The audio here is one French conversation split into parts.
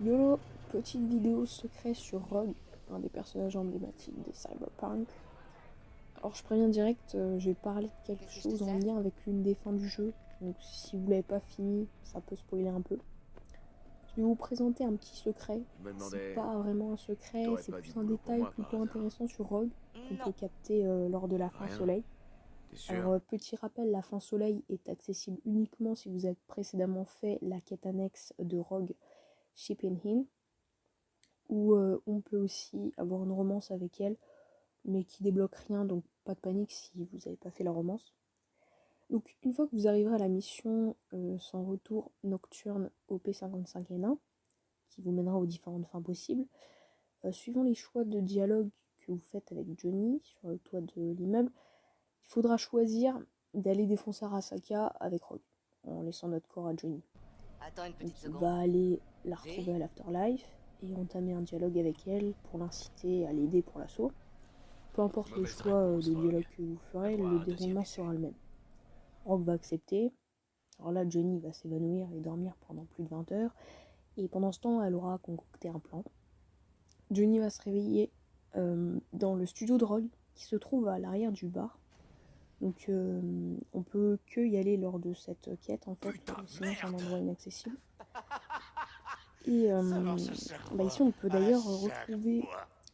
YOLO, petite vidéo secret sur Rogue, un des personnages emblématiques des Cyberpunk. Alors je préviens direct, je vais parler de quelque chose en lien avec l'une des fins du jeu, donc si vous l'avez pas fini, ça peut spoiler un peu. Je vais vous présenter un petit secret, Je me c'est demandais, pas vraiment un secret, t'aurais c'est pas du plus un boulot pour détail moi par plutôt hasard? intéressant sur Rogue, qu'on peut Non. capter lors de la fin Rien? soleil. T'es sûr? Alors petit rappel, la fin soleil est accessible uniquement si vous avez précédemment fait la quête annexe de Rogue Shipping In, où on peut aussi avoir une romance avec elle, mais qui débloque rien, donc pas de panique si vous n'avez pas fait la romance. Donc une fois que vous arriverez à la mission sans retour nocturne OP55N1, qui vous mènera aux différentes fins possibles, suivant les choix de dialogue que vous faites avec Johnny sur le toit de l'immeuble, il faudra choisir d'aller défoncer Arasaka avec Rogue, en laissant notre corps à Johnny. Attends une Donc petite il seconde. va aller la retrouver V. à l'Afterlife et entamer un dialogue avec elle pour l'inciter à l'aider pour l'assaut. Peu importe les Mauvaise choix réponse, de Rogue. dialogue que vous ferez, Fais-moi le un deuxième déroulement essai. sera le même. Rogue va accepter. Alors là, Johnny va s'évanouir et dormir pendant plus de 20 heures. Et pendant ce temps, elle aura concocté un plan. Johnny va se réveiller dans le studio de Rogue, qui se trouve à l'arrière du bar. Donc on peut que y aller lors de cette quête, en fait, Putain de sinon c'est un merde! endroit inaccessible. Et Ça marche à chaque ici, fois. on peut À d'ailleurs chaque retrouver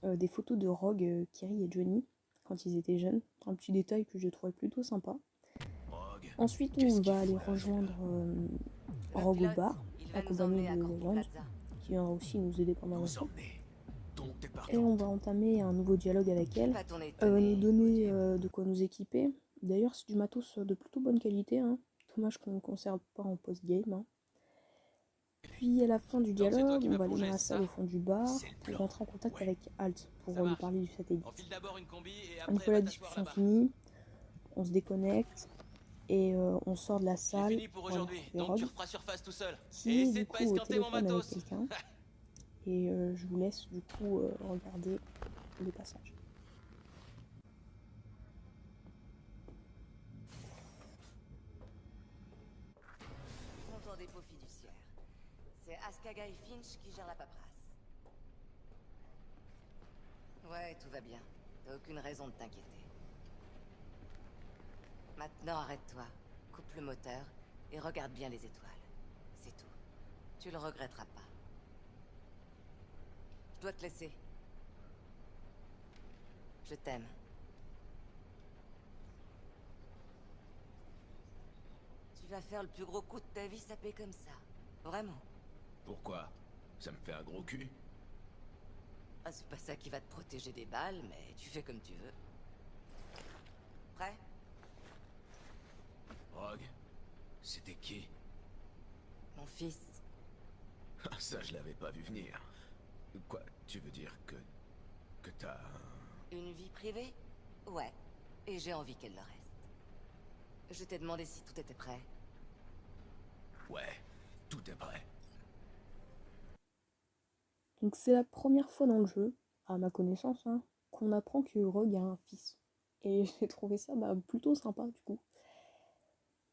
fois. des photos de Rogue, Kiri et Johnny quand ils étaient jeunes. Un petit détail que j'ai trouvé plutôt sympa. Rogue, Ensuite, on qu'est-ce qu'il va aller fout là, celui-là? rejoindre Le Rogue au pilote, bar, il va nous accompagné emmener à de Corpo Wayland, Plaza. qui viendra aussi nous aider pendant Nous l'assaut. emmener. Donc t'es Et on partante. va entamer un nouveau dialogue avec elle. Pas ton Elle va nous étonné, donner Odium. de quoi nous équiper. D'ailleurs, c'est du matos de plutôt bonne qualité, hein. Dommage qu'on ne conserve pas en post-game, hein. Puis à la fin du Donc c'est toi dialogue, qui on vas va aller dans plonger, la c'est salle ça? au fond du bar C'est le pour plan. rentrer en contact Ouais. avec Alt Ça pour lui marche. parler du satellite. Enfile d'abord une combi et Une après fois va la t'asseoir discussion là-bas. finie, on se déconnecte et on sort de la J'ai salle fini pour pour aller aujourd'hui, retrouver donc tu Rogue, referas surface tout seul. Et qui est essaie du de pas coup au esquinter mon téléphone avec matos. quelqu'un. Et je vous laisse du coup regarder le passage. Compte en dépôt fiduciaire. C'est Askaga et Finch qui gèrent la paperasse. Ouais, tout va bien. T'as aucune raison de t'inquiéter. Maintenant, arrête-toi. Coupe le moteur et regarde bien les étoiles. C'est tout. Tu le regretteras pas. Je dois te laisser. Je t'aime. Tu vas faire le plus gros coup de ta vie sapé comme ça. Vraiment. Pourquoi? Ça me fait un gros cul? Ah, c'est pas ça qui va te protéger des balles, mais tu fais comme tu veux. Prêt? Rogue? C'était qui? Mon fils. Ah, ça, je l'avais pas vu venir. Quoi? Tu veux dire que... que t'as... Une vie privée? Ouais. Et j'ai envie qu'elle le reste. Je t'ai demandé si tout était prêt. Ouais, tout est prêt. Donc c'est la première fois dans le jeu, à ma connaissance, hein, qu'on apprend que Rogue a un fils. Et j'ai trouvé ça plutôt sympa du coup.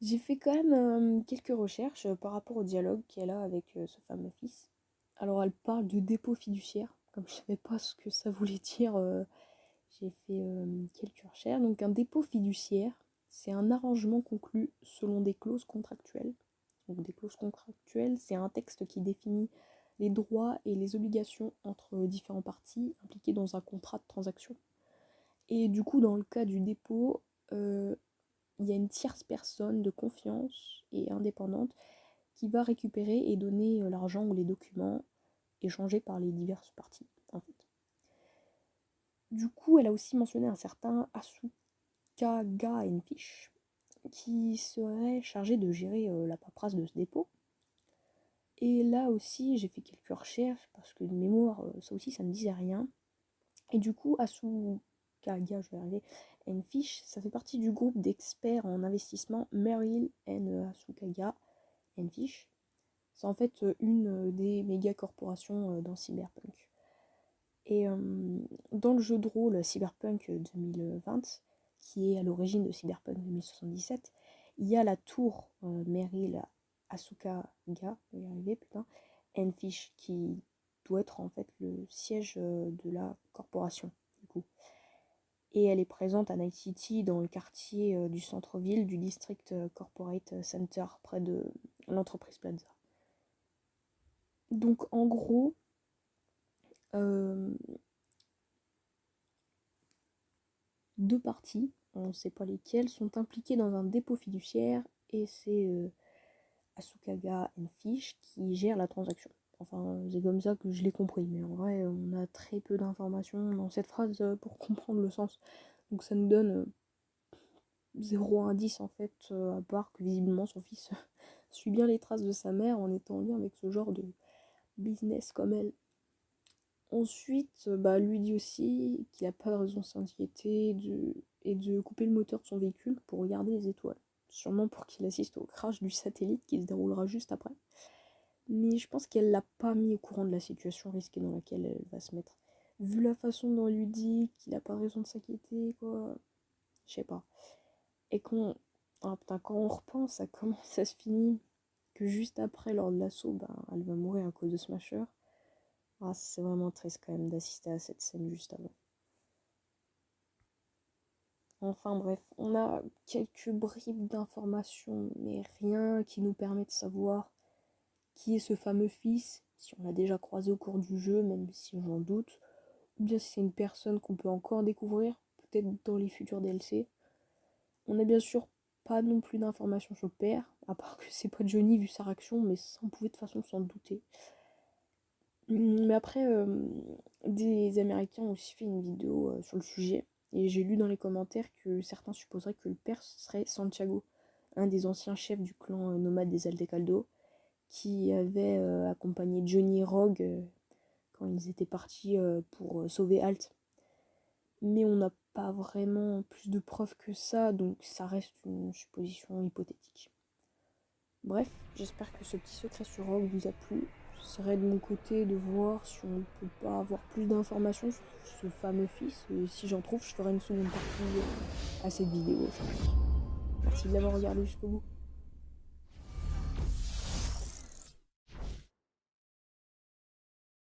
J'ai fait quand même quelques recherches par rapport au dialogue qu'elle a avec ce fameux fils. Alors elle parle de dépôt fiduciaire, comme je savais pas ce que ça voulait dire, j'ai fait quelques recherches. Donc un dépôt fiduciaire, c'est un arrangement conclu selon des clauses contractuelles. Donc des clauses contractuelles, c'est un texte qui définit les droits et les obligations entre différentes parties impliquées dans un contrat de transaction. Et du coup, dans le cas du dépôt, il y a une tierce personne de confiance et indépendante qui va récupérer et donner l'argent ou les documents échangés par les diverses parties, en fait. Du coup, elle a aussi mentionné un certain Asuka Fish qui serait chargé de gérer la paperasse de ce dépôt. Et là aussi, j'ai fait quelques recherches parce que de mémoire, ça aussi, ça me disait rien. Et du coup, Asukaga, je vais arriver, Fish, ça fait partie du groupe d'experts en investissement Merrill Asukaga Fish. C'est en fait une des méga corporations dans Cyberpunk. Et dans le jeu de rôle Cyberpunk 2020, qui est à l'origine de Cyberpunk 2077, il y a la tour Merrill Asukaga, je vais y arriver, putain, Enfish, qui doit être en fait le siège de la corporation, du coup. Et elle est présente à Night City, dans le quartier du centre-ville du District Corporate Center, près de l'entreprise Plaza. Donc en gros, deux parties, on ne sait pas lesquelles, sont impliquées dans un dépôt fiduciaire, et c'est Asukaga Enfish qui gère la transaction. Enfin, c'est comme ça que je l'ai compris, mais en vrai, on a très peu d'informations dans cette phrase pour comprendre le sens. Donc ça nous donne 0 indice en fait, à part que visiblement son fils suit bien les traces de sa mère en étant en lien avec ce genre de business comme elle. Ensuite, lui dit aussi qu'il n'a pas de raison de s'inquiéter et de couper le moteur de son véhicule pour regarder les étoiles. Sûrement pour qu'il assiste au crash du satellite qui se déroulera juste après. Mais je pense qu'elle l'a pas mis au courant de la situation risquée dans laquelle elle va se mettre. Vu la façon dont elle lui dit qu'il n'a pas raison de s'inquiéter, quoi. Je sais pas. Et quand on repense à comment ça se finit, que juste après, lors de l'assaut, elle va mourir à cause de Smasher. Ah, c'est vraiment triste quand même d'assister à cette scène juste avant. Enfin bref, on a quelques bribes d'informations, mais rien qui nous permet de savoir qui est ce fameux fils, si on l'a déjà croisé au cours du jeu, même si j'en doute, ou bien si c'est une personne qu'on peut encore découvrir, peut-être dans les futurs DLC. On n'a bien sûr pas non plus d'informations sur le père, à part que c'est pas Johnny vu sa réaction, mais ça on pouvait de toute façon s'en douter. Mais après, des Américains ont aussi fait une vidéo sur le sujet, et j'ai lu dans les commentaires que certains supposeraient que le père serait Santiago, un des anciens chefs du clan nomade des Aldecaldo, qui avait accompagné Johnny et Rogue quand ils étaient partis pour sauver Alt. Mais on n'a pas vraiment plus de preuves que ça, donc ça reste une supposition hypothétique. Bref, j'espère que ce petit secret sur Rogue vous a plu. J'essaierai de mon côté de voir si on ne peut pas avoir plus d'informations sur ce fameux fils. Et si j'en trouve, je ferai une seconde partie à cette vidéo. Merci de l'avoir regardé jusqu'au bout.